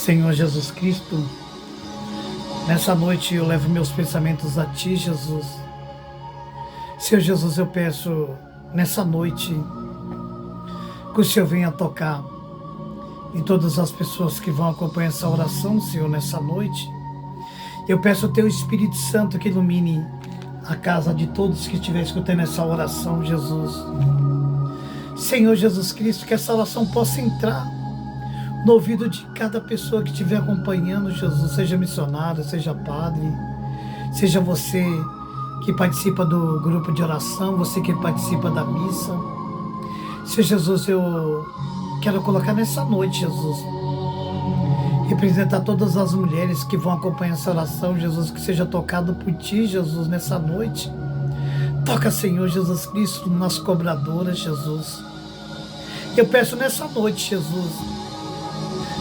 Senhor Jesus Cristo, nessa noite eu levo meus pensamentos a Ti, Jesus. Senhor Jesus, eu peço nessa noite que o Senhor venha tocar em todas as pessoas que vão acompanhar essa oração, Senhor, nessa noite. Eu peço ao Teu Espírito Santo que ilumine a casa de todos que estiverem escutando essa oração, Jesus. Senhor Jesus Cristo, que essa oração possa entrar no ouvido de cada pessoa que estiver acompanhando, Jesus, seja missionário, seja padre, seja você que participa do grupo de oração, você que participa da missa. Senhor Jesus, eu quero colocar nessa noite, Jesus, representar todas as mulheres que vão acompanhar essa oração, Jesus, que seja tocado por Ti, Jesus, nessa noite. Toca, Senhor Jesus Cristo, nas cobradoras, Jesus. Eu peço nessa noite, Jesus,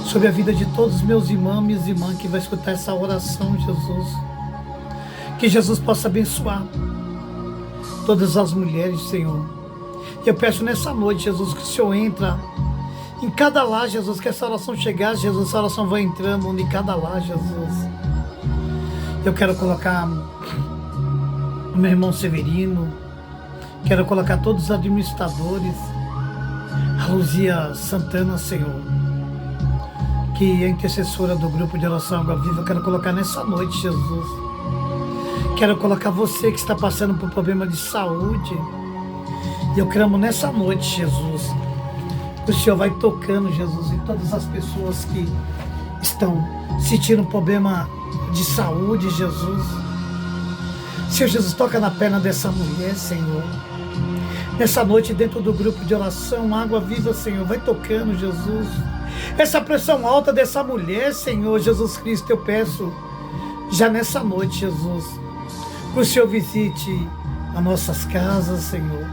sobre a vida de todos os meus irmãos e irmãs que vai escutar essa oração, Jesus. Que Jesus possa abençoar todas as mulheres, Senhor. Eu peço nessa noite, Jesus, que o Senhor entra em cada lar, Jesus, que essa oração chegar, Jesus, essa oração vai entrando em cada lar, Jesus. Eu quero colocar o meu irmão Severino, quero colocar todos os administradores, a Luzia Santana, Senhor, que é intercessora do grupo de oração Água Viva. Eu quero colocar nessa noite, Jesus. Quero colocar você que está passando por problema de saúde. E eu clamo nessa noite, Jesus, que o Senhor vai tocando, Jesus, em todas as pessoas que estão sentindo problema de saúde, Jesus. Senhor Jesus, toca na perna dessa mulher, Senhor. Nessa noite, dentro do grupo de oração Água Viva, Senhor, vai tocando, Jesus. Essa pressão alta dessa mulher, Senhor Jesus Cristo, eu peço já nessa noite, Jesus, que o Senhor visite as nossas casas, Senhor.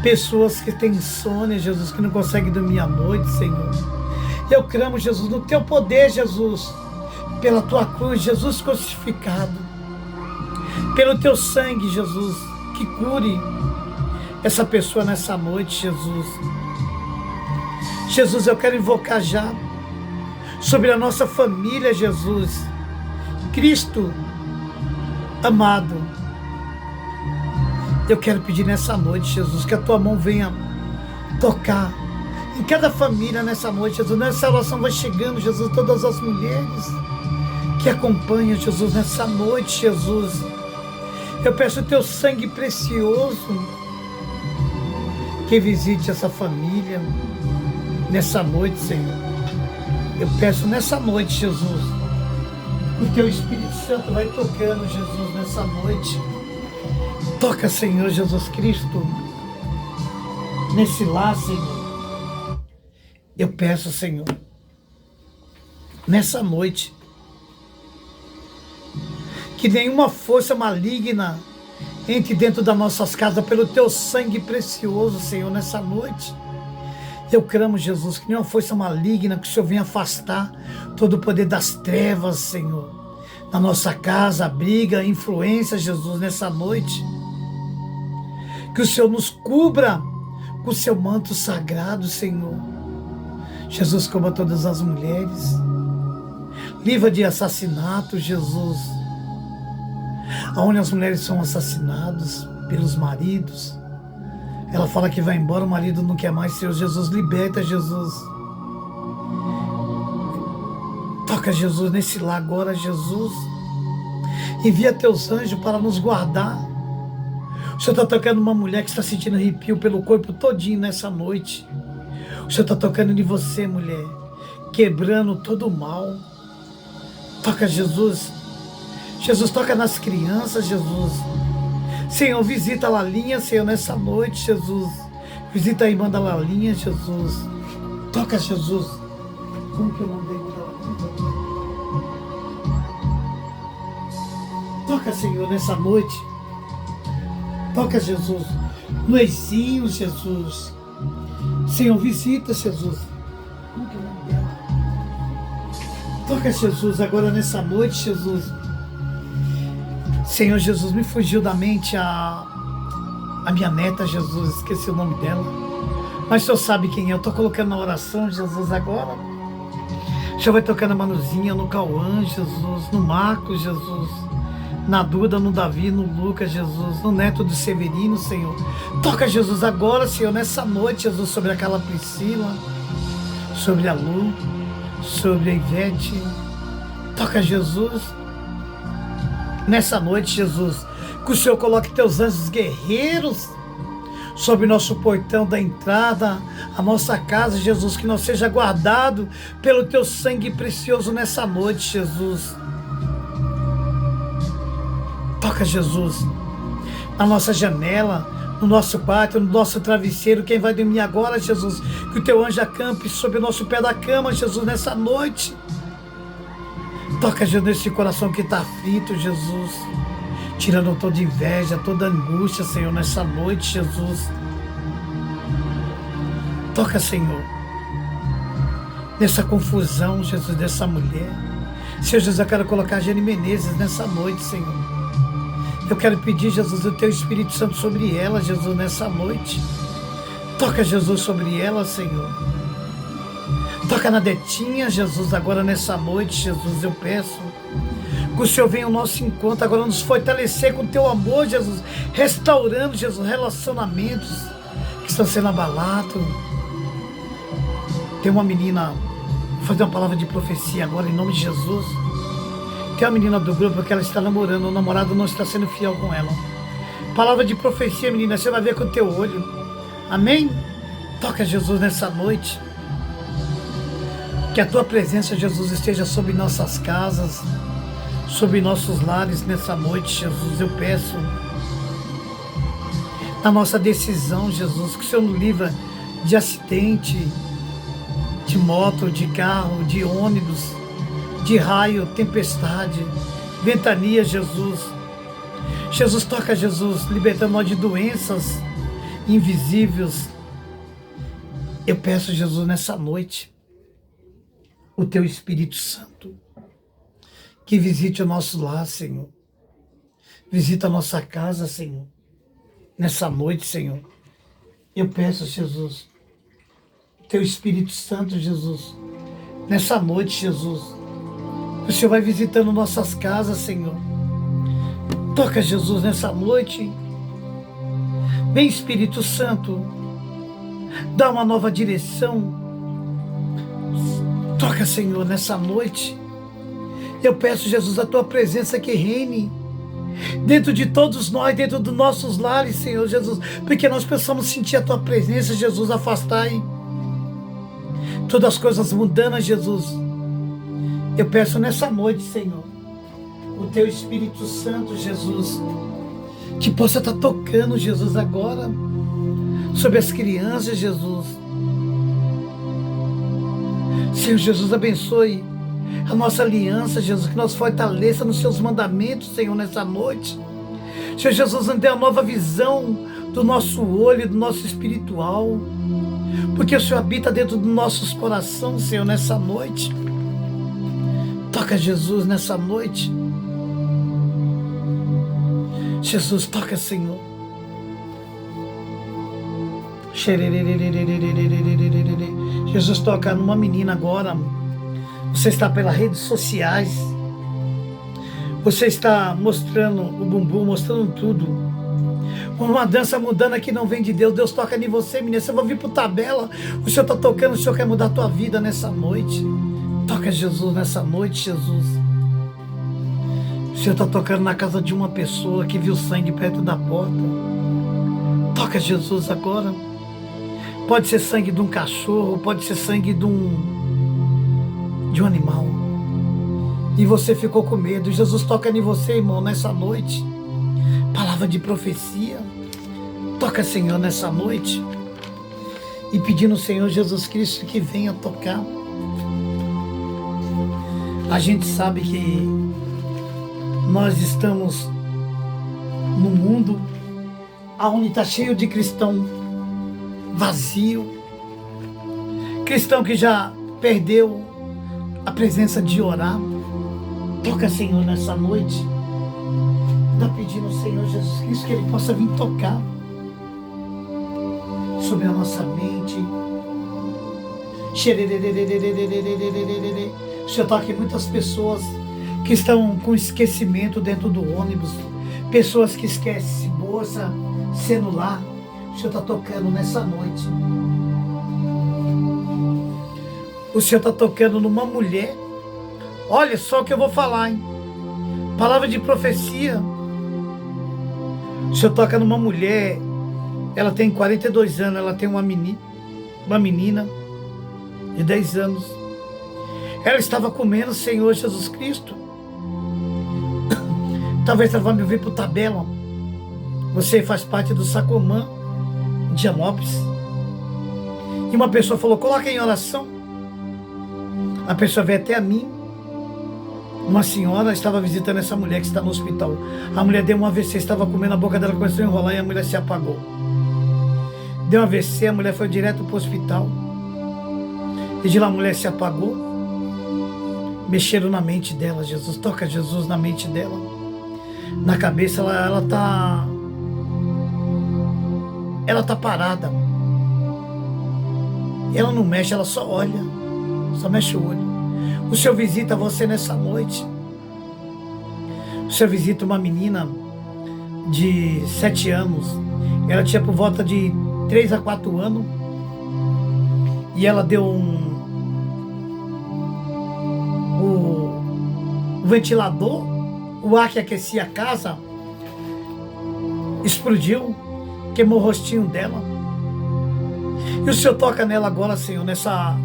Pessoas que têm insônia, Jesus, que não conseguem dormir à noite, Senhor. Eu clamo, Jesus, no Teu poder, Jesus, pela Tua cruz, Jesus crucificado, pelo Teu sangue, Jesus, que cure essa pessoa nessa noite, Jesus. Jesus, eu quero invocar já sobre a nossa família, Jesus. Cristo amado, eu quero pedir nessa noite, Jesus, que a Tua mão venha tocar em cada família nessa noite, Jesus. Nessa oração vai chegando, Jesus, todas as mulheres que acompanham, Jesus, nessa noite, Jesus. Eu peço o Teu sangue precioso que visite essa família nessa noite, Senhor. Eu peço nessa noite, Jesus, o Teu Espírito Santo vai tocando, Jesus, nessa noite. Toca, Senhor Jesus Cristo, nesse lar, Senhor. Eu peço, Senhor, nessa noite, que nenhuma força maligna entre dentro das nossas casas, pelo Teu sangue precioso, Senhor, nessa noite. Eu clamo, Jesus, que nenhuma força maligna, que o Senhor venha afastar todo o poder das trevas, Senhor, na nossa casa, a briga, a influência, Jesus, nessa noite. Que o Senhor nos cubra com o Seu manto sagrado, Senhor. Jesus, cubra todas as mulheres. Livra de assassinato, Jesus, aonde as mulheres são assassinadas pelos maridos. Ela fala que vai embora, o marido não quer mais. Senhor Jesus, liberta, Jesus. Toca, Jesus, nesse lar agora, Jesus. Envia Teus anjos para nos guardar. O Senhor está tocando uma mulher que está sentindo arrepio pelo corpo todinho nessa noite. O Senhor está tocando em você, mulher, quebrando todo o mal. Toca, Jesus. Jesus, toca nas crianças, Jesus. Senhor, visita a Lalinha, Senhor, nessa noite, Jesus. Visita a irmã da Lalinha, Jesus. Toca, Jesus. Como que eu não dei da Lalinha? Toca, Senhor, nessa noite. Toca, Jesus, no Eizinho, Jesus. Senhor, visita, Jesus. Como que eu não dei? Toca, Jesus, agora nessa noite, Jesus. Senhor Jesus, me fugiu da mente a minha neta, Jesus, esqueci o nome dela. Mas o Senhor sabe quem é. Eu estou colocando na oração, Jesus, agora. O Senhor vai tocar na Manuzinha, no Cauã, Jesus, no Marcos, Jesus, na Duda, no Davi, no Lucas, Jesus, no neto do Severino, Senhor. Toca, Jesus, agora, Senhor, nessa noite, Jesus, sobre aquela Priscila, sobre a Lu, sobre a Ivete. Toca, Jesus, nessa noite, Jesus, que o Senhor coloque teus anjos guerreiros sobre nosso portão da entrada, a nossa casa, Jesus, que nós seja guardado pelo teu sangue precioso nessa noite, Jesus. Toca, Jesus, na nossa janela, no nosso quarto, no nosso travesseiro. Quem vai dormir agora, Jesus, que o teu anjo acampe sobre o nosso pé da cama, Jesus, nessa noite. Toca, Jesus, nesse coração que está aflito, Jesus, tirando toda inveja, toda angústia, Senhor, nessa noite, Jesus. Toca, Senhor, nessa confusão, Jesus, dessa mulher. Senhor Jesus, eu quero colocar a Jane Menezes nessa noite, Senhor. Eu quero pedir, Jesus, o teu Espírito Santo sobre ela, Jesus, nessa noite. Toca, Jesus, sobre ela, Senhor. Toca na Detinha, Jesus, agora nessa noite, Jesus, eu peço que o Senhor venha ao nosso encontro, agora nos fortalecer com o teu amor, Jesus, restaurando, Jesus, relacionamentos que estão sendo abalados. Tem uma menina, vou fazer uma palavra de profecia agora, em nome de Jesus. Tem uma menina do grupo que ela está namorando, o namorado não está sendo fiel com ela. Palavra de profecia, menina, você vai ver com o teu olho. Amém? Toca, Jesus, nessa noite. Que a tua presença, Jesus, esteja sobre nossas casas, sobre nossos lares nessa noite, Jesus, eu peço. Na nossa decisão, Jesus, que o Senhor nos livra de acidente, de moto, de carro, de ônibus, de raio, tempestade, ventania, Jesus. Jesus, toca, Jesus, libertando nós de doenças invisíveis. Eu peço, Jesus, nessa noite, o teu Espírito Santo, que visite o nosso lar, Senhor. Visita a nossa casa, Senhor. Nessa noite, Senhor. Eu peço, Jesus, teu Espírito Santo, Jesus. Nessa noite, Jesus. O Senhor vai visitando nossas casas, Senhor. Toca, Jesus, nessa noite. Vem, Espírito Santo. Dá uma nova direção. Toca, Senhor, nessa noite. Eu peço, Jesus, a tua presença que reine dentro de todos nós, dentro dos nossos lares, Senhor Jesus, porque nós possamos sentir a tua presença, Jesus, afastai todas as coisas mundanas, Jesus. Eu peço nessa noite, Senhor, o teu Espírito Santo, Jesus, que possa estar tocando, Jesus, agora, sobre as crianças, Jesus. Senhor Jesus, abençoe a nossa aliança, Jesus, que nos fortaleça nos seus mandamentos, Senhor, nessa noite. Senhor Jesus, nos dê uma nova visão do nosso olho, do nosso espiritual, porque o Senhor habita dentro dos nossos corações, Senhor, nessa noite. Toca, Jesus, nessa noite. Jesus, toca, Senhor. Jesus, toca numa menina agora. Você está pelas redes sociais. Você está mostrando o bumbum, mostrando tudo. Uma dança mudando que não vem de Deus. Deus toca em você, menina. Você vai vir por tabela. O Senhor está tocando, o Senhor quer mudar a tua vida nessa noite. Toca, Jesus, nessa noite, Jesus. O Senhor está tocando na casa de uma pessoa que viu sangue perto da porta. Toca, Jesus, agora. Pode ser sangue de um cachorro, pode ser sangue de um animal. E você ficou com medo. Jesus toca em você, irmão, nessa noite. Palavra de profecia. Toca, Senhor, nessa noite. E pedindo ao Senhor Jesus Cristo que venha tocar. A gente sabe que nós estamos no mundo onde está cheio de cristão vazio. Cristão que já perdeu a presença de orar. Toca, Senhor, nessa noite. Está pedindo ao Senhor Jesus Cristo que Ele possa vir tocar sobre a nossa mente, O Senhor toca em muitas pessoas que estão com esquecimento dentro do ônibus, pessoas que esquecem bolsa, celular. O Senhor está tocando nessa noite. O Senhor está tocando numa mulher. Olha só o que eu vou falar, hein? Palavra de profecia. O Senhor toca numa mulher. Ela tem 42 anos. Ela tem uma menina de 10 anos. Ela estava comendo o Senhor Jesus Cristo. Talvez ela vá me ouvir por tabela. Você faz parte do Sacomã de Diamópolis. E uma pessoa falou, coloca em oração. A pessoa veio até a mim. Uma senhora estava visitando essa mulher que está no hospital. A mulher deu um AVC, estava comendo, a boca dela começou a enrolar e a mulher se apagou. Deu um AVC, a mulher foi direto para o hospital. E de lá a mulher se apagou. Mexeram na mente dela, Jesus. Toca Jesus na mente dela. Na cabeça ela tá parada. Ela não mexe, ela só olha. Só mexe o olho. O Senhor visita você nessa noite. O Senhor visita uma menina de 7 anos. Ela tinha por volta de 3 a 4 anos. E ela deu o ventilador, o ar que aquecia a casa, explodiu, queimou o rostinho dela. E o Senhor toca nela agora, Senhor, nessa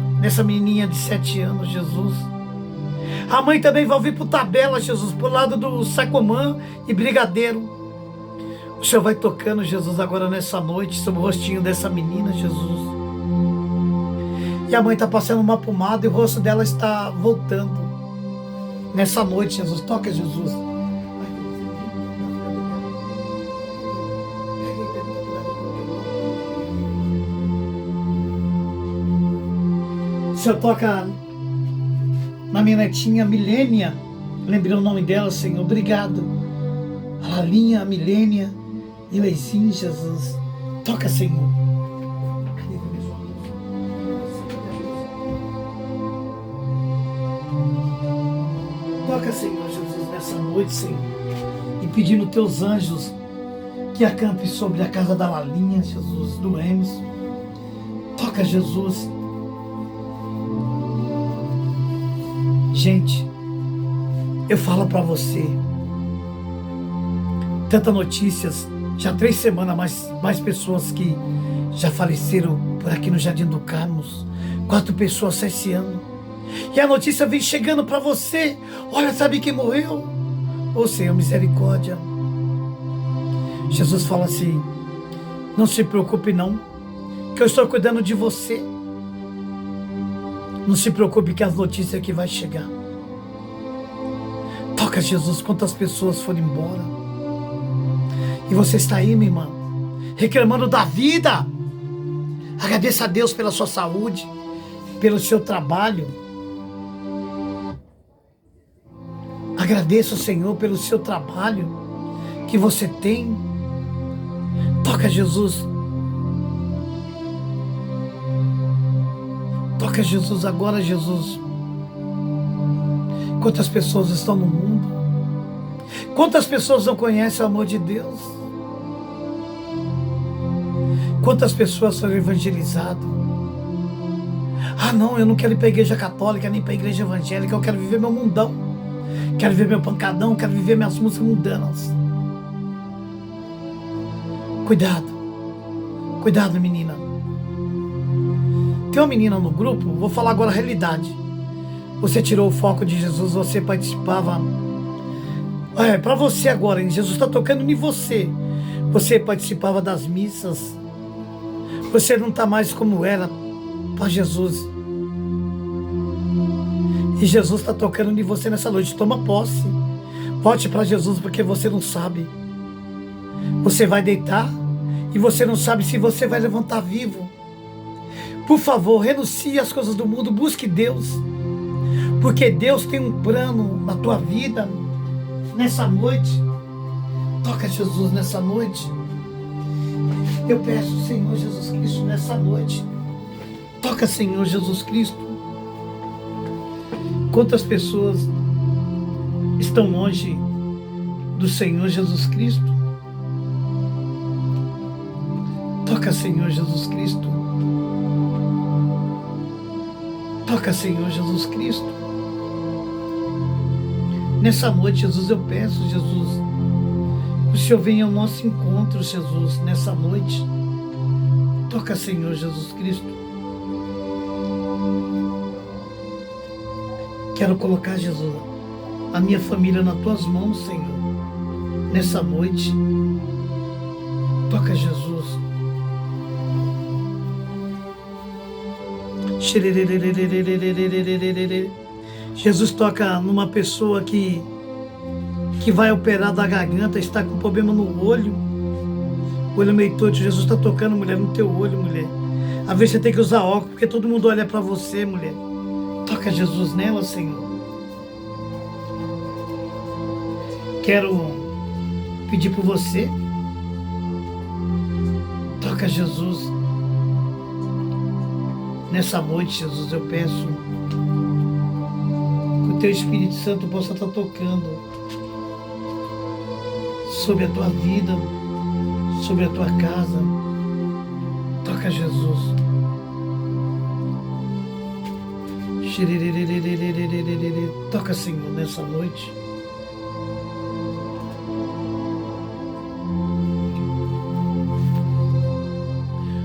menininha de 7 anos, Jesus. A mãe também vai vir por tabela, Jesus, por lado do Sacomã e Brigadeiro. O Senhor vai tocando, Jesus, agora nessa noite, sobre o rostinho dessa menina, Jesus. E a mãe está passando uma pomada e o rosto dela está voltando. Nessa noite, Jesus, toca, Jesus. O Senhor toca na minha netinha Milênia. Lembrei o nome dela, Senhor. Obrigado. A Lalinha, a Milênia e Leizinho, Jesus. Toca, Senhor. Toca, Senhor Jesus, nessa noite, Senhor. E pedindo teus anjos que acampe sobre a casa da Lalinha, Jesus, do Emerson. Toca, Jesus. Gente, eu falo para você, tantas notícias, já 3 semanas, mais pessoas que já faleceram por aqui no Jardim do Carmos, 4 pessoas esse ano, e a notícia vem chegando para você, olha, sabe quem morreu? Ô Senhor, misericórdia. Jesus fala assim, não se preocupe não, que eu estou cuidando de você. Não se preocupe que as notícias que vai chegar. Toca, Jesus, quantas pessoas foram embora. E você está aí, minha irmã, reclamando da vida. Agradeça a Deus pela sua saúde, pelo seu trabalho. Agradeça o Senhor pelo seu trabalho que você tem. Toca, Jesus. Toca, Jesus, agora, Jesus. Quantas pessoas estão no mundo? Quantas pessoas não conhecem o amor de Deus? Quantas pessoas foram evangelizadas? Ah, não, eu não quero ir para a igreja católica, nem para a igreja evangélica, eu quero viver meu mundão. Quero viver meu pancadão, quero viver minhas músicas mundanas. Cuidado. Cuidado, menina. Tem uma menina no grupo, vou falar agora a realidade. Você tirou o foco de Jesus, você participava. Para você agora, Jesus está tocando em você. Você participava das missas. Você não está mais como era para Jesus. E Jesus está tocando em você nessa noite. Toma posse. Volte para Jesus, porque você não sabe. Você vai deitar e você não sabe se você vai levantar vivo. Por favor, renuncie às coisas do mundo, busque Deus. Porque Deus tem um plano na tua vida nessa noite. Toca, Jesus, nessa noite. Eu peço, Senhor Jesus Cristo, nessa noite. Toca, Senhor Jesus Cristo. Quantas pessoas estão longe do Senhor Jesus Cristo? Toca, Senhor Jesus Cristo. Toca, Senhor Jesus Cristo. Nessa noite, Jesus, eu peço, Jesus, que o Senhor venha ao nosso encontro, Jesus, nessa noite. Toca, Senhor Jesus Cristo. Quero colocar, Jesus, a minha família nas tuas mãos, Senhor, nessa noite. Toca, Jesus. Jesus, toca numa pessoa que vai operar da garganta, está com problema no olho meio torto. Jesus está tocando, mulher, no teu olho, mulher. Às vezes você tem que usar óculos, porque todo mundo olha para você, mulher. Toca, Jesus, nela, Senhor. Quero pedir por você. Toca, Jesus. Nessa noite, Jesus, eu peço que o teu Espírito Santo possa estar tocando sobre a tua vida, sobre a tua casa. Toca, Jesus. Toca, Senhor, nessa noite.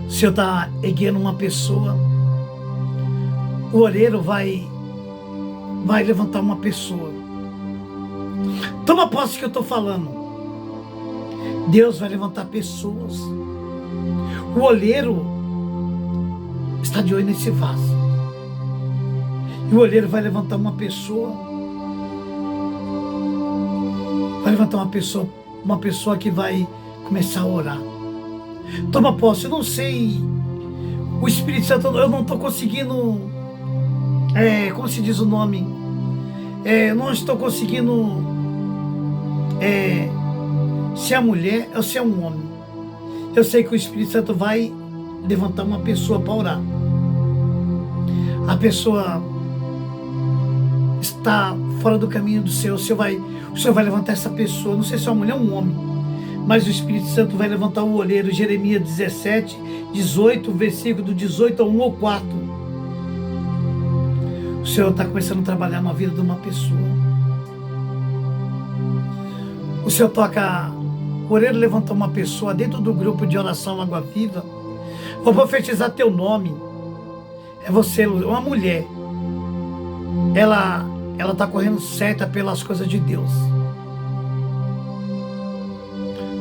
O Senhor está erguendo uma pessoa. O olheiro vai levantar uma pessoa. Toma posse que eu estou falando. Deus vai levantar pessoas. O olheiro está de olho nesse vaso. E o olheiro vai levantar uma pessoa. Vai levantar uma pessoa que vai começar a orar. Toma posse, eu não sei. O Espírito Santo, eu não estou conseguindo. Como se diz o nome? Não estou conseguindo. Se é mulher ou se é um homem. Eu sei que o Espírito Santo vai levantar uma pessoa para orar. A pessoa está fora do caminho do Senhor. O Senhor vai levantar essa pessoa. Não sei se é uma mulher ou um homem, mas o Espírito Santo vai levantar o olheiro. Jeremias 17, 18, versículo do 18 ao 1 ou 4. O Senhor está começando a trabalhar na vida de uma pessoa. O Senhor toca. O olheiro levantou uma pessoa dentro do grupo de oração Água Viva. Vou profetizar teu nome. É você, uma mulher. Ela está correndo certa pelas coisas de Deus.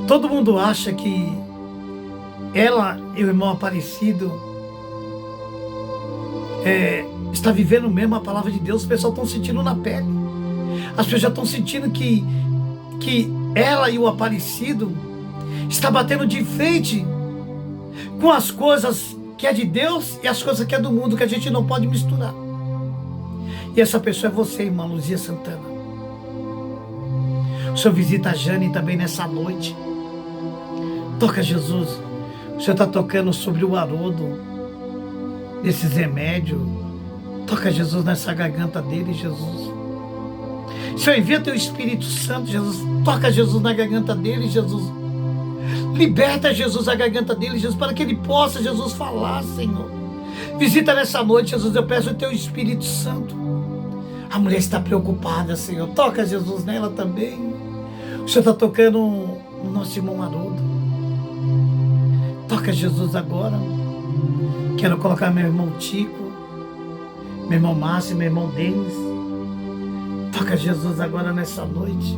Todo mundo acha que ela e o irmão Aparecido está vivendo mesmo a palavra de Deus. Os pessoal estão sentindo na pele. As pessoas já estão sentindo que ela e o Aparecido está batendo de frente com as coisas que é de Deus e as coisas que é do mundo, que a gente não pode misturar. E essa pessoa é você, irmã Luzia Santana. O Senhor visita a Jane também nessa noite. Toca, Jesus. O Senhor está tocando sobre o Haroldo, desses remédios. Toca, Jesus, nessa garganta dele, Jesus. Senhor, envia teu Espírito Santo, Jesus. Toca, Jesus, na garganta dele, Jesus. Liberta, Jesus, a garganta dele, Jesus, para que ele possa, Jesus, falar, Senhor. Visita nessa noite, Jesus, eu peço o teu Espírito Santo. A mulher está preocupada, Senhor. Toca, Jesus, nela também. O Senhor está tocando no nosso irmão Haroldo. Toca, Jesus, agora. Quero colocar meu irmão Tico, meu irmão Márcio, meu irmão Denis. Toca, Jesus, agora nessa noite.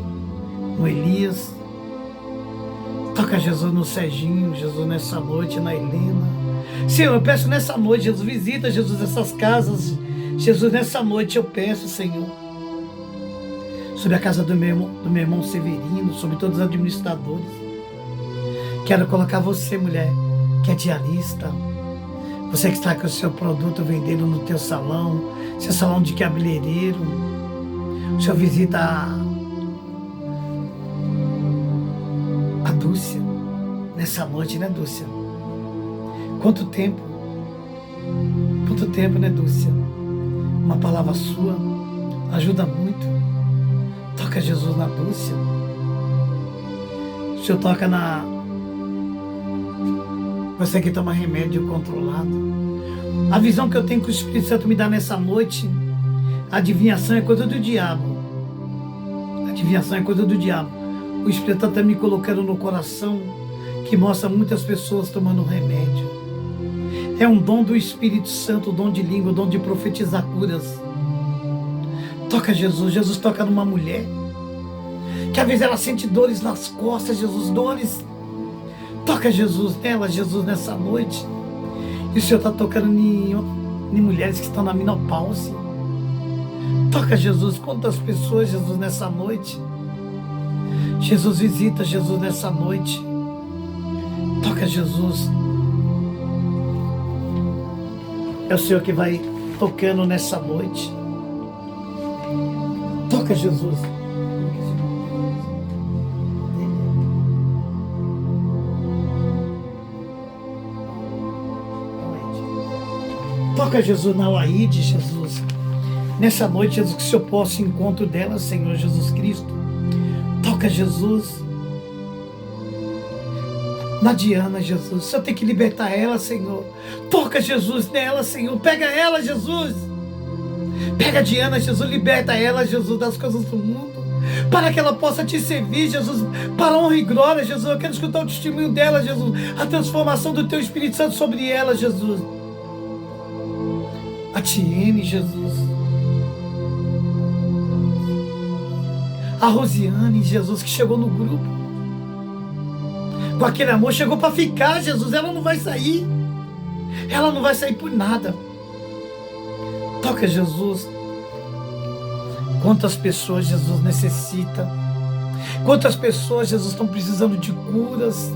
No Elias. Toca, Jesus, no Serginho, Jesus, nessa noite, na Helena. Senhor, eu peço nessa noite, Jesus, visita, Jesus, essas casas. Jesus, nessa noite eu peço, Senhor, sobre a casa do meu irmão Severino, sobre todos os administradores. Quero colocar você, mulher, que é diarista. Você que está com o seu produto vendendo no teu salão, seu salão de cabeleireiro. O Senhor visita a Dúcia, nessa noite, né, Dúcia? Quanto tempo muito tempo, né, Dúcia? Uma palavra sua ajuda muito. Toca Jesus na Dúcia. O Senhor toca na... Você que toma remédio controlado. A visão que eu tenho que o Espírito Santo me dá nessa noite, adivinhação é coisa do diabo. Adivinhação é coisa do diabo. O Espírito Santo está me colocando no coração que mostra muitas pessoas tomando remédio. É um dom do Espírito Santo, o dom de língua, o dom de profetizar curas. Toca Jesus. Jesus toca numa mulher que às vezes ela sente dores nas costas, Jesus, dores. Toca Jesus nela, Jesus, nessa noite. E o Senhor está tocando em mulheres que estão na menopausa. Toca Jesus, quantas pessoas, Jesus, nessa noite. Jesus, visita Jesus nessa noite. Toca Jesus. É o Senhor que vai tocando nessa noite. Toca Jesus. Toca Jesus na Laíde, Jesus. Nessa noite, Jesus, que o Senhor possa encontro dela, Senhor Jesus Cristo. Toca Jesus. Na Diana, Jesus. O Senhor tem que libertar ela, Senhor. Toca Jesus nela, Senhor. Pega ela, Jesus. Pega a Diana, Jesus. Liberta ela, Jesus, das coisas do mundo. Para que ela possa te servir, Jesus. Para honra e glória, Jesus. Eu quero escutar o testemunho dela, Jesus. A transformação do Teu Espírito Santo sobre ela, Jesus. A Tiene, Jesus. A Rosiane, Jesus, que chegou no grupo. Com aquele amor, chegou para ficar, Jesus. Ela não vai sair. Ela não vai sair por nada. Toca, Jesus. Quantas pessoas, Jesus, necessita. Quantas pessoas, Jesus, estão precisando de curas.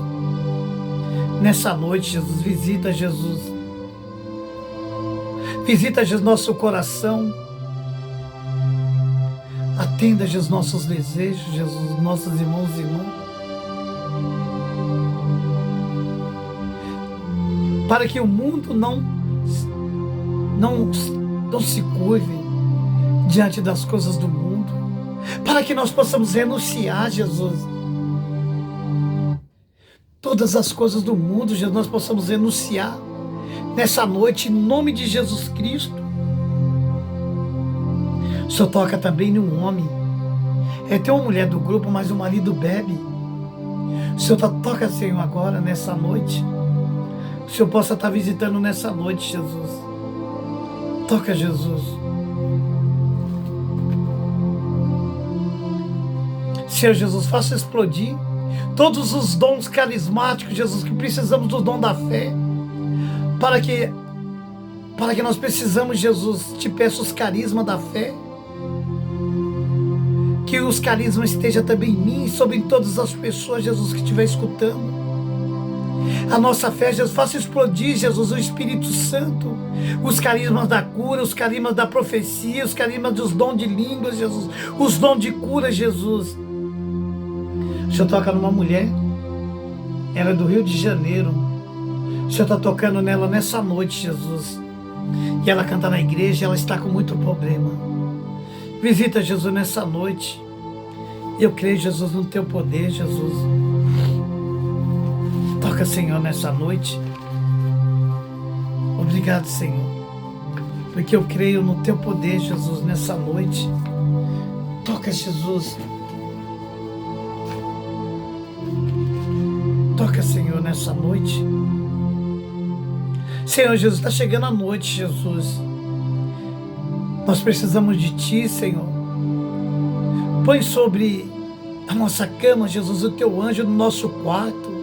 Nessa noite, Jesus, visita, Jesus. Visita, Jesus, nosso coração. Atenda, Jesus, nossos desejos, Jesus, nossos irmãos e irmãs. Para que o mundo não se curve diante das coisas do mundo. Para que nós possamos renunciar, Jesus. Todas as coisas do mundo, Jesus, nós possamos renunciar. Nessa noite, em nome de Jesus Cristo. O Senhor toca também num homem. Tem uma mulher do grupo, mas o marido bebe. O Senhor toca, Senhor, agora, nessa noite. O Senhor possa estar visitando nessa noite, Jesus. Toca, Jesus. Senhor Jesus, faça explodir todos os dons carismáticos, Jesus, que precisamos do dom da fé. Para que nós precisamos, Jesus, te peço os carismas da fé. Que os carismas estejam também em mim e sobre todas as pessoas, Jesus, que estiver escutando. A nossa fé, Jesus, faça explodir, Jesus, o Espírito Santo. Os carismas da cura, os carismas da profecia, os carismas dos dons de línguas, Jesus. Os dons de cura, Jesus. O Senhor toca numa mulher. Ela é do Rio de Janeiro. O Senhor está tocando nela nessa noite, Jesus. E ela canta na igreja, ela está com muito problema. Visita, Jesus, nessa noite. Eu creio, Jesus, no Teu poder, Jesus. Toca, Senhor, nessa noite. Obrigado, Senhor. Porque eu creio no Teu poder, Jesus, nessa noite. Toca, Jesus. Toca, Senhor, nessa noite. Senhor Jesus, está chegando a noite, Jesus. Nós precisamos de Ti, Senhor. Põe sobre a nossa cama, Jesus, o Teu anjo no nosso quarto.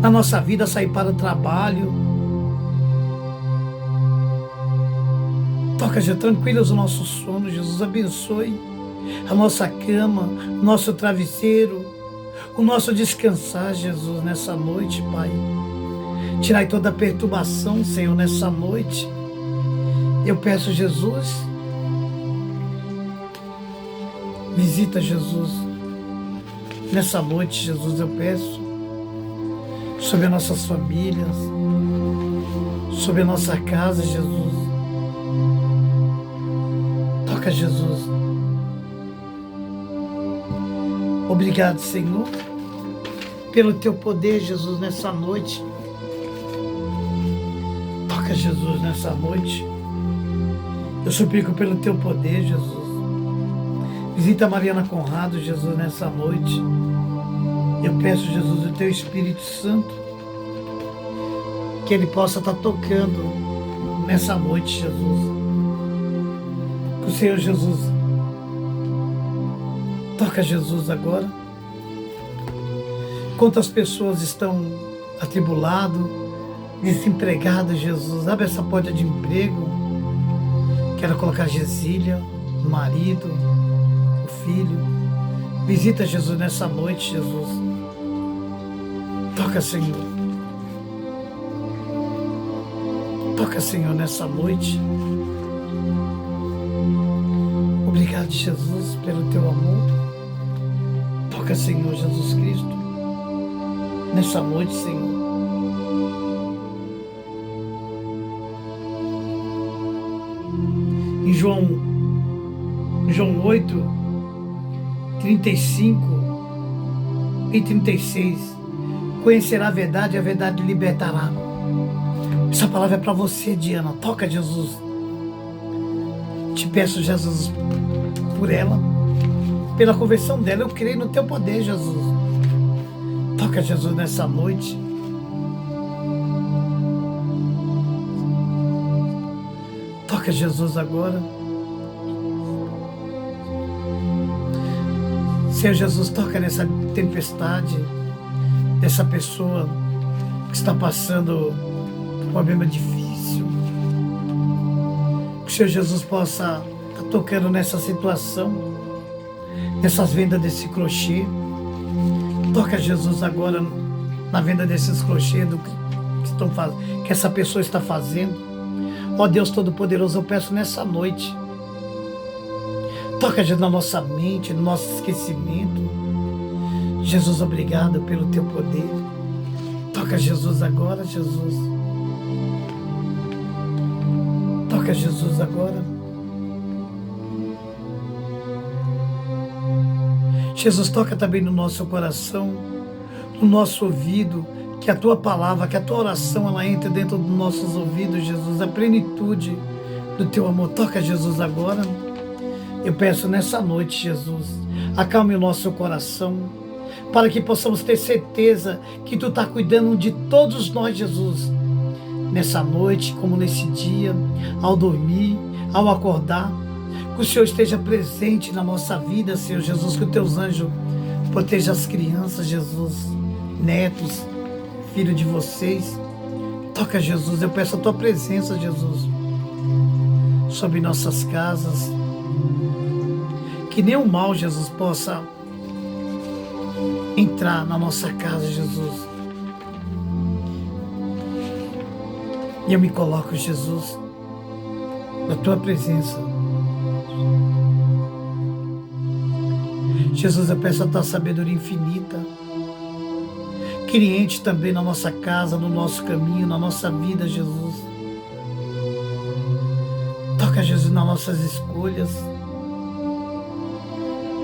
Na nossa vida, sair para o trabalho. Toca, Jesus, tranquila o nosso sono, Jesus. Abençoe a nossa cama, o nosso travesseiro, o nosso descansar, Jesus, nessa noite, Pai. Tirai toda a perturbação, Senhor, nessa noite. Eu peço, Jesus, visita, Jesus, nessa noite, Jesus, eu peço, sobre as nossas famílias, sobre a nossa casa, Jesus. Toca, Jesus. Obrigado, Senhor, pelo teu poder, Jesus, nessa noite. Toca, Jesus, nessa noite. Eu suplico pelo teu poder, Jesus. Visita a Mariana Conrado, Jesus, nessa noite. Eu peço, Jesus, o teu Espírito Santo, que ele possa estar tocando nessa noite, Jesus. Que o Senhor Jesus toca, Jesus, agora. Quantas pessoas estão atribuladas, desempregadas, Jesus. Abre essa porta de emprego. Quero colocar Gesília, o marido, o filho. Visita, Jesus, nessa noite, Jesus. Toca, Senhor. Toca, Senhor, nessa noite. Obrigado, Jesus, pelo teu amor. Toca, Senhor Jesus Cristo, nessa noite, Senhor. Em João 8, 35 e 36, conhecerá a verdade libertará. Essa palavra é para você, Diana. Toca, Jesus. Te peço, Jesus, por ela, pela conversão dela. Eu creio no teu poder, Jesus. Toca, Jesus, nessa noite. Toca, Jesus, agora. Senhor Jesus, toca nessa tempestade, dessa pessoa que está passando um problema difícil. Que o Senhor Jesus possa estar tocando nessa situação, nessas vendas desse crochê. Toca, Jesus, agora na venda desses crochês que essa pessoa está fazendo. Ó Deus Todo-Poderoso, eu peço nessa noite. Toca, Jesus, na nossa mente, no nosso esquecimento. Jesus, obrigado pelo teu poder. Toca, Jesus, agora, Jesus. Toca, Jesus, agora. Jesus, toca também no nosso coração, no nosso ouvido, que a tua palavra, que a tua oração, ela entre dentro dos nossos ouvidos, Jesus, a plenitude do teu amor. Toca, Jesus, agora. Eu peço nessa noite, Jesus, acalme o nosso coração, para que possamos ter certeza que tu está cuidando de todos nós, Jesus, nessa noite, como nesse dia, ao dormir, ao acordar. Que o Senhor esteja presente na nossa vida, Senhor Jesus, que os teus anjos protejam as crianças, Jesus, netos, filho de vocês. Toca, Jesus, eu peço a tua presença, Jesus, sobre nossas casas. Que nenhum mal, Jesus, possa entrar na nossa casa, Jesus. E eu me coloco, Jesus, na tua presença. Jesus, eu peço a tua sabedoria infinita, que entre também na nossa casa, no nosso caminho, na nossa vida, Jesus. Toca, Jesus, nas nossas escolhas.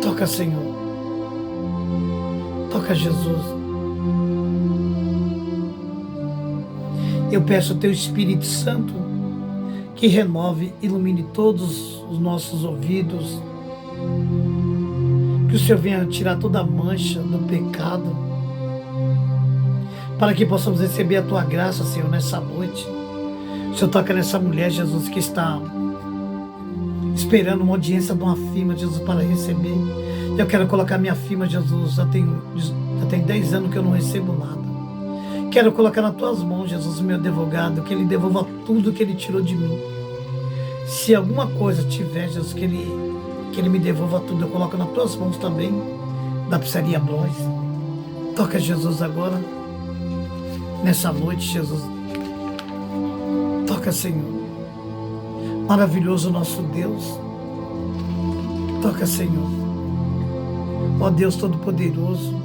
Toca, Senhor. Toca, Jesus. Eu peço ao teu Espírito Santo que renove, ilumine todos os nossos ouvidos. Que o Senhor venha tirar toda a mancha do pecado, para que possamos receber a tua graça, Senhor, nessa noite. O Senhor toca nessa mulher, Jesus, que está esperando uma audiência de uma firma, Jesus, para receber. Eu quero colocar minha firma, Jesus, já tem 10 anos que eu não recebo nada. Quero colocar nas tuas mãos, Jesus, o meu advogado, que ele devolva tudo que ele tirou de mim. Se alguma coisa tiver, Jesus, que ele me devolva tudo, eu coloco nas tuas mãos também, da pizzaria Blois. Toca, Jesus, agora, nessa noite, Jesus. Toca, Senhor. Maravilhoso nosso Deus. Toca, Senhor. Ó Deus Todo-Poderoso.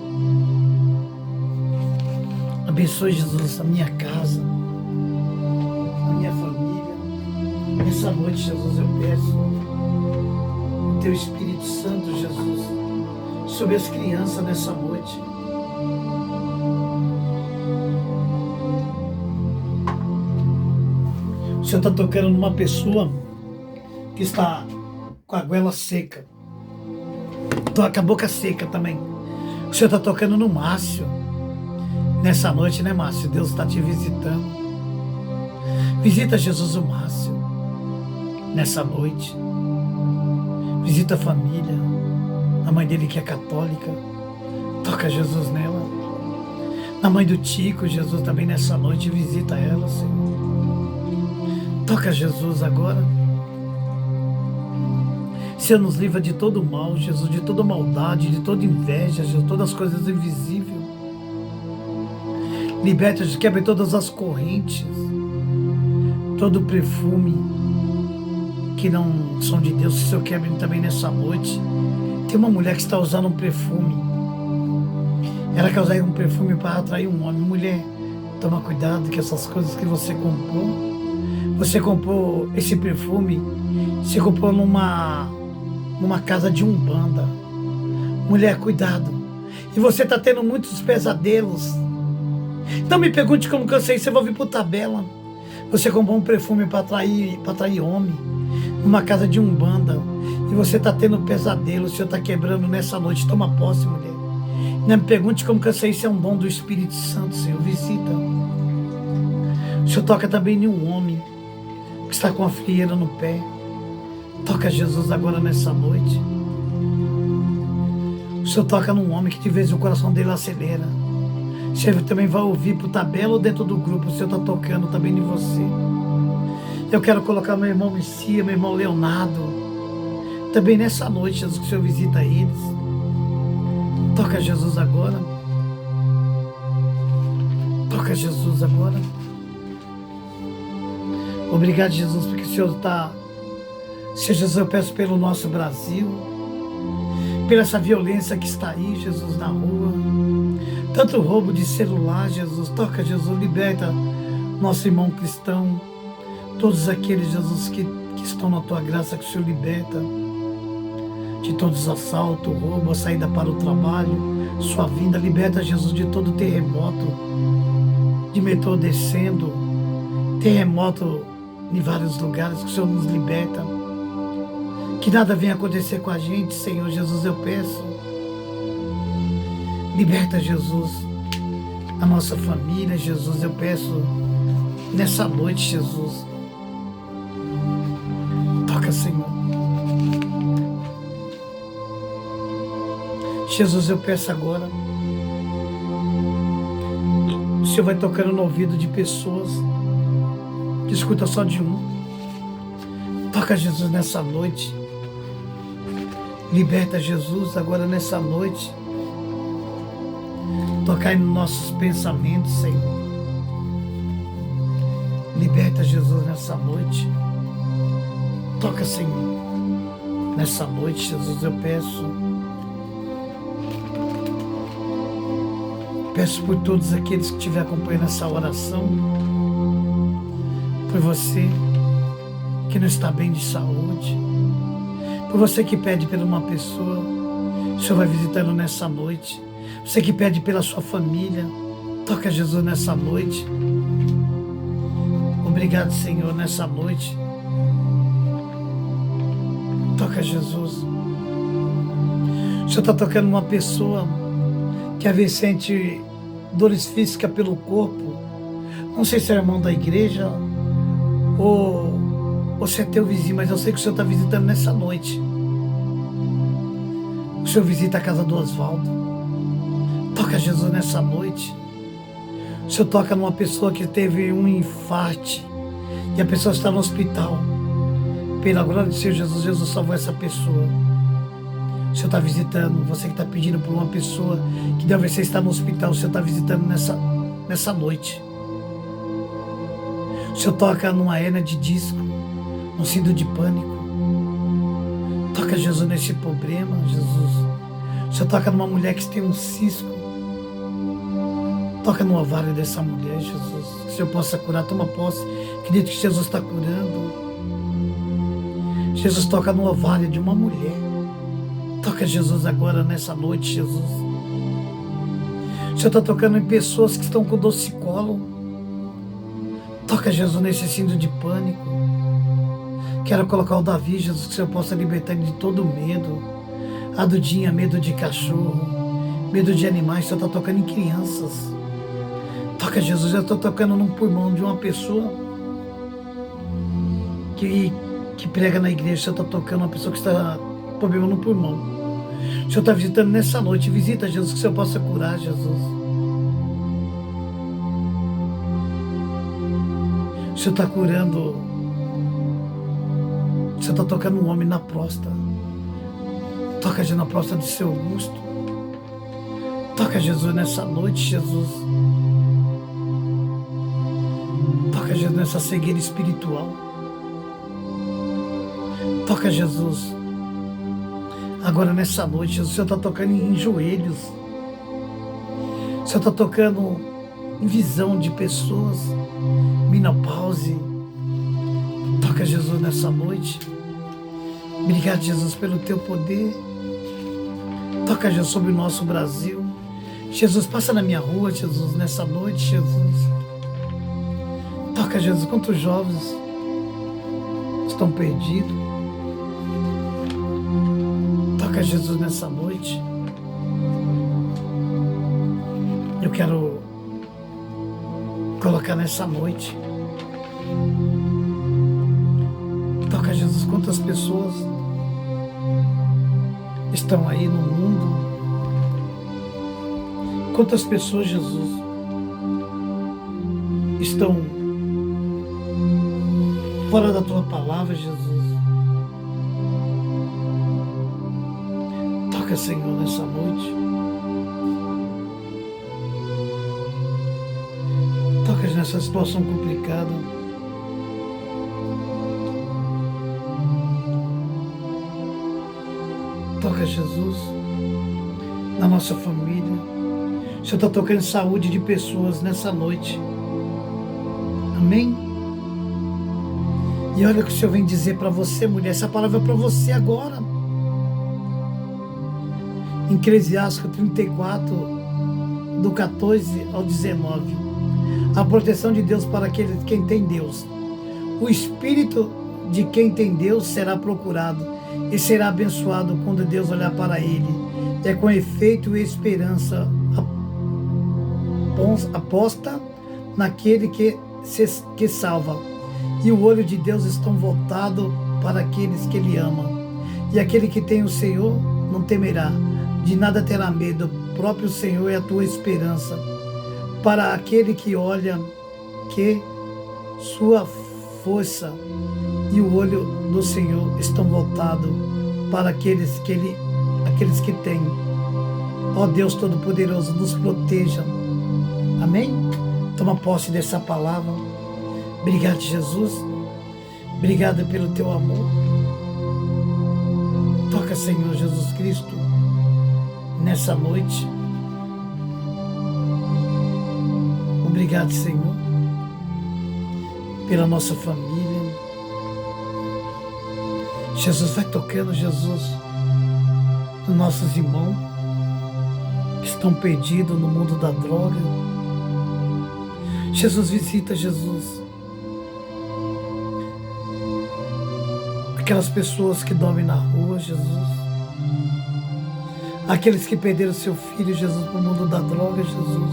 Abençoe, Jesus, a minha casa, Nessa noite, Jesus, eu peço o Teu Espírito Santo, Jesus, sobre as crianças nessa noite. O Senhor está tocando numa pessoa que está com a goela seca, com a boca seca também. O Senhor está tocando no Márcio. Nessa noite, né, Márcio? Deus está te visitando. Visita, Jesus, o Márcio. Nessa noite. Visita a família. A mãe dele que é católica. Toca Jesus nela. A mãe do Tico, Jesus, também nessa noite. Visita ela, Senhor. Toca Jesus agora. Senhor, nos livra de todo mal, Jesus, de toda maldade, de toda inveja, Jesus, todas as coisas invisíveis. Liberta, Jesus, quebra todas as correntes, todo perfume que não são de Deus, que o Senhor quebre também nessa noite. Tem uma mulher que está usando um perfume. Ela quer usar um perfume para atrair um homem. Mulher, toma cuidado que essas coisas que você comprou esse perfume, você comprou numa casa de umbanda. Mulher, cuidado. E você está tendo muitos pesadelos. Não me pergunte como que eu sei, você vai vir por tabela. Você comprou um perfume para atrair homem, numa casa de umbanda, e você está tendo pesadelo, o Senhor está quebrando nessa noite. Toma posse, mulher. Não me pergunte como que eu sei, se é um dom do Espírito Santo, Senhor. Visita. O Senhor toca também em um homem que está com a frieira no pé. Toca Jesus agora nessa noite. O Senhor toca num homem que de vez o coração dele acelera. Você também vai ouvir por tabela ou dentro do grupo. O Senhor está tocando também em você. Eu quero colocar meu irmão Messias, meu irmão Leonardo, também nessa noite, Jesus, que o Senhor visita eles. Toca Jesus agora. Toca Jesus agora. Obrigado, Jesus, porque o Senhor está... Senhor Jesus, eu peço pelo nosso Brasil, pela essa violência que está aí, Jesus, na rua. Tanto roubo de celular, Jesus. Toca, Jesus, liberta nosso irmão cristão. Todos aqueles, Jesus, que estão na Tua graça, que o Senhor liberta de todos os assaltos, roubo, a saída para o trabalho, sua vinda. Liberta, Jesus, de todo terremoto, de metrô descendo, terremoto em vários lugares, que o Senhor nos liberta. Que nada venha acontecer com a gente, Senhor Jesus, eu peço. Liberta, Jesus, a nossa família, Jesus, eu peço nessa noite, Jesus. Toca, Senhor. Jesus, eu peço agora. O Senhor vai tocando no ouvido de pessoas que escuta só de um. Toca, Jesus, nessa noite. Liberta, Jesus, agora nessa noite. Tocar nos nossos pensamentos, Senhor. Liberta, Jesus, nessa noite. Toca, Senhor. Nessa noite, Jesus, eu peço. Peço por todos aqueles que estiver acompanhando essa oração. Por você que não está bem de saúde. Por você que pede por uma pessoa. O Senhor vai visitando nessa noite. Você que pede pela sua família, toca, Jesus, nessa noite. Obrigado, Senhor, nessa noite. Toca, Jesus. O Senhor está tocando uma pessoa que às vezes sente dores físicas pelo corpo. Não sei se é irmão da igreja ou se é teu vizinho, mas eu sei que o Senhor está visitando nessa noite. O Senhor visita a casa do Oswaldo. Toca, Jesus, nessa noite. O Senhor toca numa pessoa que teve um infarte e a pessoa está no hospital. Pela glória do Senhor Jesus, Jesus salvou essa pessoa. O Senhor está visitando, você que está pedindo por uma pessoa que deve ser estar no hospital, o Senhor está visitando nessa noite. O Senhor toca numa hernia de disco, num síndrome de pânico. Toca, Jesus, nesse problema, Jesus. O Senhor toca numa mulher que tem um cisco. Toca no ovário dessa mulher, Jesus. Que o Senhor possa curar, toma posse. Acredito que Jesus está curando. Jesus, toca no ovário de uma mulher. Toca, Jesus, agora nessa noite, Jesus. O Senhor está tocando em pessoas que estão com doxicolo. Toca, Jesus, nesse síndrome de pânico. Quero colocar o Davi, Jesus, que o Senhor possa libertar ele de todo medo. A Dudinha, medo de cachorro, medo de animais. O Senhor está tocando em crianças. Toca, Jesus, eu estou tocando num pulmão de uma pessoa que prega na igreja. O Senhor está tocando uma pessoa que está com problema no pulmão. O Senhor está visitando nessa noite. Visita, Jesus, que o Senhor possa curar, Jesus. O Senhor está curando. O Senhor está tocando um homem na próstata. Toca, Jesus, na próstata de seu Augusto. Toca, Jesus, nessa noite, Jesus. Toca, Jesus, nessa cegueira espiritual. Toca, Jesus. Agora, nessa noite, Jesus, o Senhor está tocando em joelhos. O Senhor está tocando em visão de pessoas. Menopause. Toca, Jesus, nessa noite. Obrigado, Jesus, pelo teu poder. Toca, Jesus, sobre o nosso Brasil. Jesus, passa na minha rua, Jesus, nessa noite, Jesus. Toca, Jesus, quantos jovens estão perdidos. Toca, Jesus, nessa noite. Eu quero colocar nessa noite. Toca, Jesus, quantas pessoas estão aí no mundo. Quantas pessoas, Jesus, estão fora da tua palavra, Jesus. Toca, Senhor, nessa noite. Toca nessa situação complicada. Toca, Jesus, na nossa família. O Senhor está tocando em saúde de pessoas nessa noite. Amém? E olha o que o Senhor vem dizer para você, mulher. Essa palavra é para você agora. Em Eclesiastes 34, do 14 ao 19. A proteção de Deus para quem tem Deus. O espírito de quem tem Deus será procurado e será abençoado quando Deus olhar para ele. É com efeito e esperança aposta naquele que salva. E o olho de Deus está voltado para aqueles que Ele ama. E aquele que tem o Senhor não temerá, de nada terá medo. O próprio Senhor é a tua esperança. Para aquele que olha, que sua força e o olho do Senhor estão voltados para aqueles que têm. Ó Deus Todo-Poderoso, nos proteja. Amém? Toma posse dessa palavra. Obrigado, Jesus. Obrigado pelo teu amor. Toca, Senhor Jesus Cristo, nessa noite. Obrigado, Senhor, pela nossa família. Jesus, vai tocando, Jesus, nos nossos irmãos que estão perdidos no mundo da droga. Jesus, visita, Jesus, aquelas pessoas que dormem na rua, Jesus, aqueles que perderam seu filho, Jesus, para o mundo da droga, Jesus,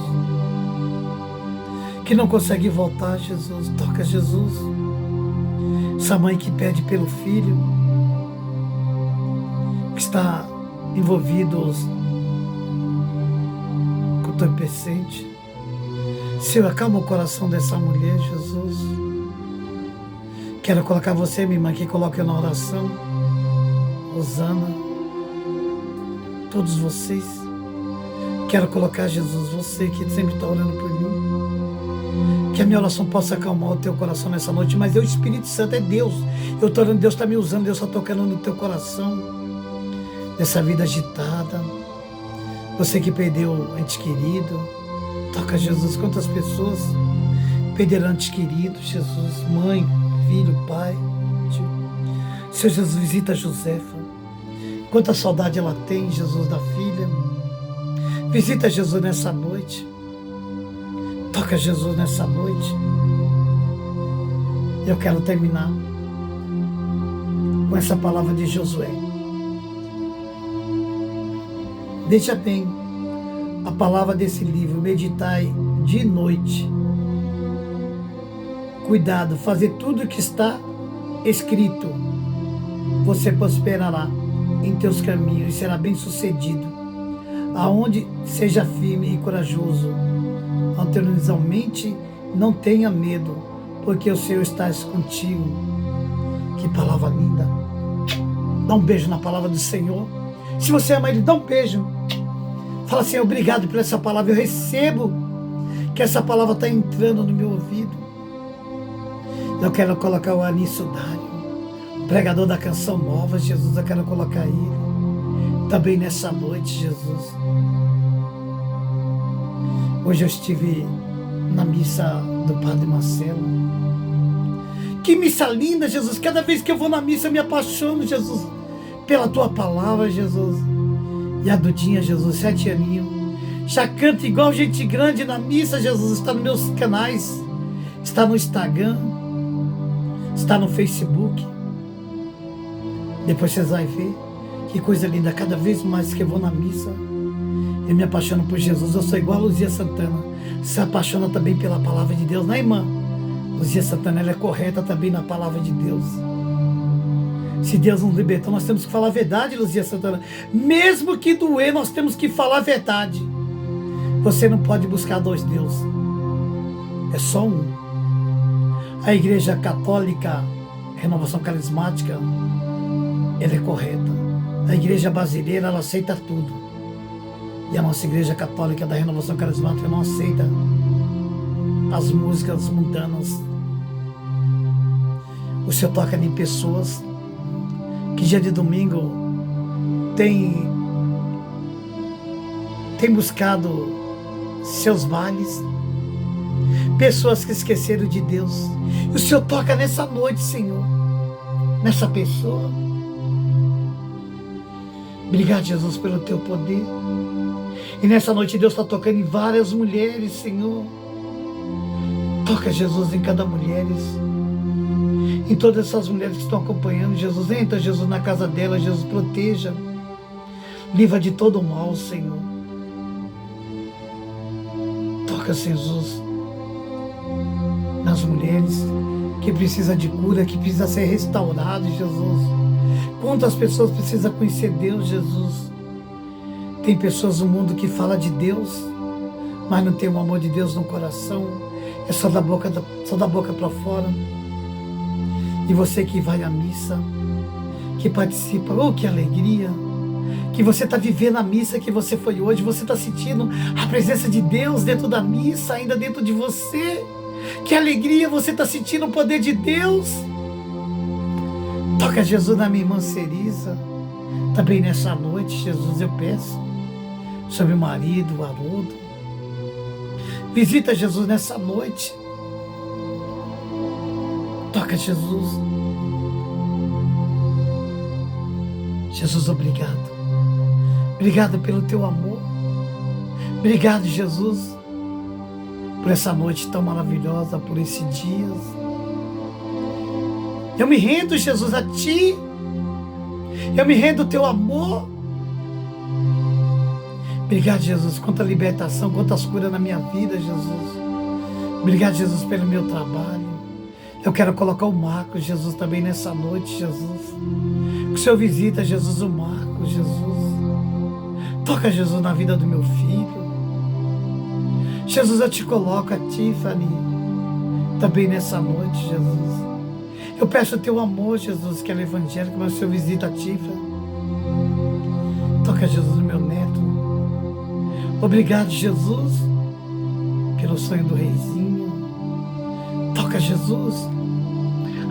que não consegue voltar, Jesus. Toca, Jesus, essa mãe que pede pelo filho, que está envolvido com entorpecente. Senhor, acalma o coração dessa mulher, Jesus. Quero colocar você, minha irmã, que coloque na oração. Rosana, todos vocês. Quero colocar, Jesus, você que sempre está orando por mim. Que a minha oração possa acalmar o teu coração nessa noite. Mas o Espírito Santo é Deus. Eu estou orando, Deus está me usando, Deus está tocando no teu coração. Nessa vida agitada. Você que perdeu o ente querido. Toca, Jesus, quantas pessoas perderam entes queridos, Jesus, mãe, filho, pai, tio. Senhor Jesus, visita a Josefa. Quanta saudade ela tem, Jesus, da filha. Visita Jesus nessa noite. Toca Jesus nessa noite. Eu quero terminar com essa palavra de Josué. Deixa bem a palavra desse livro, meditai de noite. Cuidado, fazer tudo o que está escrito. Você prosperará em teus caminhos e será bem sucedido. Aonde seja firme e corajoso. Anteriormente, não tenha medo, porque o Senhor está contigo. Que palavra linda. Dá um beijo na palavra do Senhor. Se você ama Ele, dá um beijo. Fala assim, obrigado por essa palavra. Eu recebo que essa palavra está entrando no meu ouvido. Eu quero colocar o Anísio Dário, pregador da canção nova, Jesus. Eu quero colocar ele também nessa noite, Jesus. Hoje eu estive na missa do Padre Marcelo. Que missa linda, Jesus. Cada vez que eu vou na missa eu me apaixono, Jesus, pela tua palavra, Jesus. E a Dudinha, Jesus, 7 aninhos, já canta igual gente grande na missa, Jesus. Está nos meus canais, está no Instagram, está no Facebook. Depois vocês vão ver que coisa linda. Cada vez mais que eu vou na missa, eu me apaixono por Jesus. Eu sou igual a Luzia Santana, se apaixona também pela palavra de Deus, né, irmã? Luzia Santana, ela é correta também na palavra de Deus. Se Deus nos libertou, nós temos que falar a verdade, Luzia Santana. Mesmo que doer, nós temos que falar a verdade. Você não pode buscar 2 deuses. É só um. A Igreja Católica, Renovação Carismática, ela é correta. A Igreja Brasileira, ela aceita tudo. E a nossa Igreja Católica da Renovação Carismática não aceita as músicas mundanas. O Senhor toca em pessoas que dia de domingo tem buscado seus vales, pessoas que esqueceram de Deus. E o Senhor toca nessa noite, Senhor, nessa pessoa. Obrigado, Jesus, pelo teu poder. E nessa noite Deus está tocando em várias mulheres, Senhor. Toca, Jesus, em cada mulher, em todas essas mulheres que estão acompanhando, Jesus. Entra, Jesus, na casa dela, Jesus, proteja, livra de todo o mal, Senhor. Toca, Jesus, nas mulheres que precisam de cura, que precisam ser restauradas, Jesus. Quantas pessoas precisam conhecer Deus, Jesus? Tem pessoas no mundo que falam de Deus, mas não tem o amor de Deus no coração. É só da boca para fora. E você que vai à missa, que participa, oh, que alegria, que você está vivendo a missa que você foi hoje, você está sentindo a presença de Deus dentro da missa, ainda dentro de você. Que alegria, você está sentindo o poder de Deus. Toca, Jesus, na minha irmã Cerisa, também nessa noite, Jesus, eu peço, sobre o marido, o Haroldo. Visita, Jesus, nessa noite. Toca, Jesus. Jesus, obrigado. Obrigado pelo teu amor. Obrigado, Jesus, por essa noite tão maravilhosa, por esse dia. Eu me rendo, Jesus, a Ti. Eu me rendo ao teu amor. Obrigado, Jesus, quanta libertação, quantas curas na minha vida, Jesus. Obrigado, Jesus, pelo meu trabalho. Eu quero colocar o Marcos, Jesus, também nessa noite, Jesus. Que o Senhor visita, Jesus, o Marcos, Jesus. Toca, Jesus, na vida do meu filho. Jesus, eu te coloco a Tiffany também nessa noite, Jesus. Eu peço o teu amor, Jesus, que ela é evangélica, mas o Senhor visita a Tiffany. Toca, Jesus, no meu neto. Obrigado, Jesus, pelo sonho do reizinho. Toca, Jesus,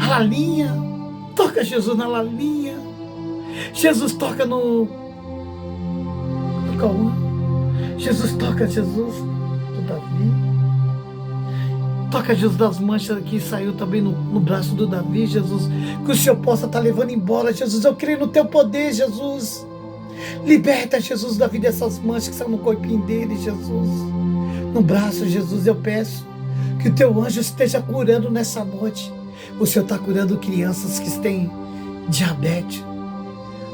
a Lalinha. Toca, Jesus, na Lalinha. Jesus, toca no Cauã. Jesus, toca, Jesus, no Davi. Toca, Jesus, das manchas que saiu também no braço do Davi, Jesus. Que o Senhor possa estar levando embora, Jesus. Eu creio no teu poder, Jesus. Liberta, Jesus, Davi, dessas manchas que estão no corpinho dele, Jesus. No braço, Jesus, eu peço que o teu anjo esteja curando nessa noite. O Senhor está curando crianças que têm diabetes.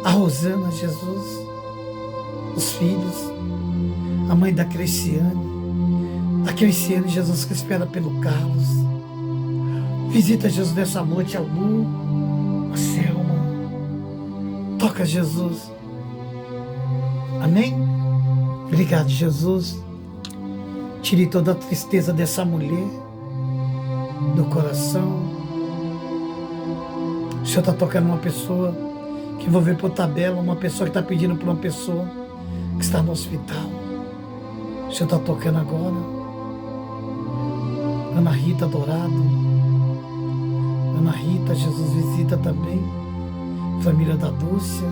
A Rosana, Jesus. Os filhos. A mãe da Cristiane. A Cristiane, Jesus, que espera pelo Carlos. Visita, Jesus, nessa noite a Lu, a Selma. Toca, Jesus. Amém? Obrigado, Jesus. Tire toda a tristeza dessa mulher do coração. O Senhor está tocando uma pessoa que vou ver por tabela, uma pessoa que está pedindo para uma pessoa que está no hospital. O Senhor está tocando agora. Ana Rita Dourado. Ana Rita, Jesus, visita também. Família da Dúcia.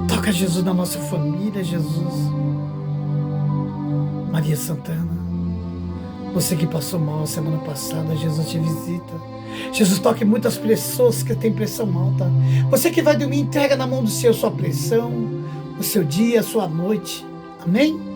Toca, Jesus, na nossa família, Jesus. Maria Santana. Você que passou mal semana passada, Jesus te visita. Jesus, toque muitas pessoas que têm pressão alta. Você que vai dormir, entrega na mão do Senhor sua pressão, o seu dia, a sua noite. Amém?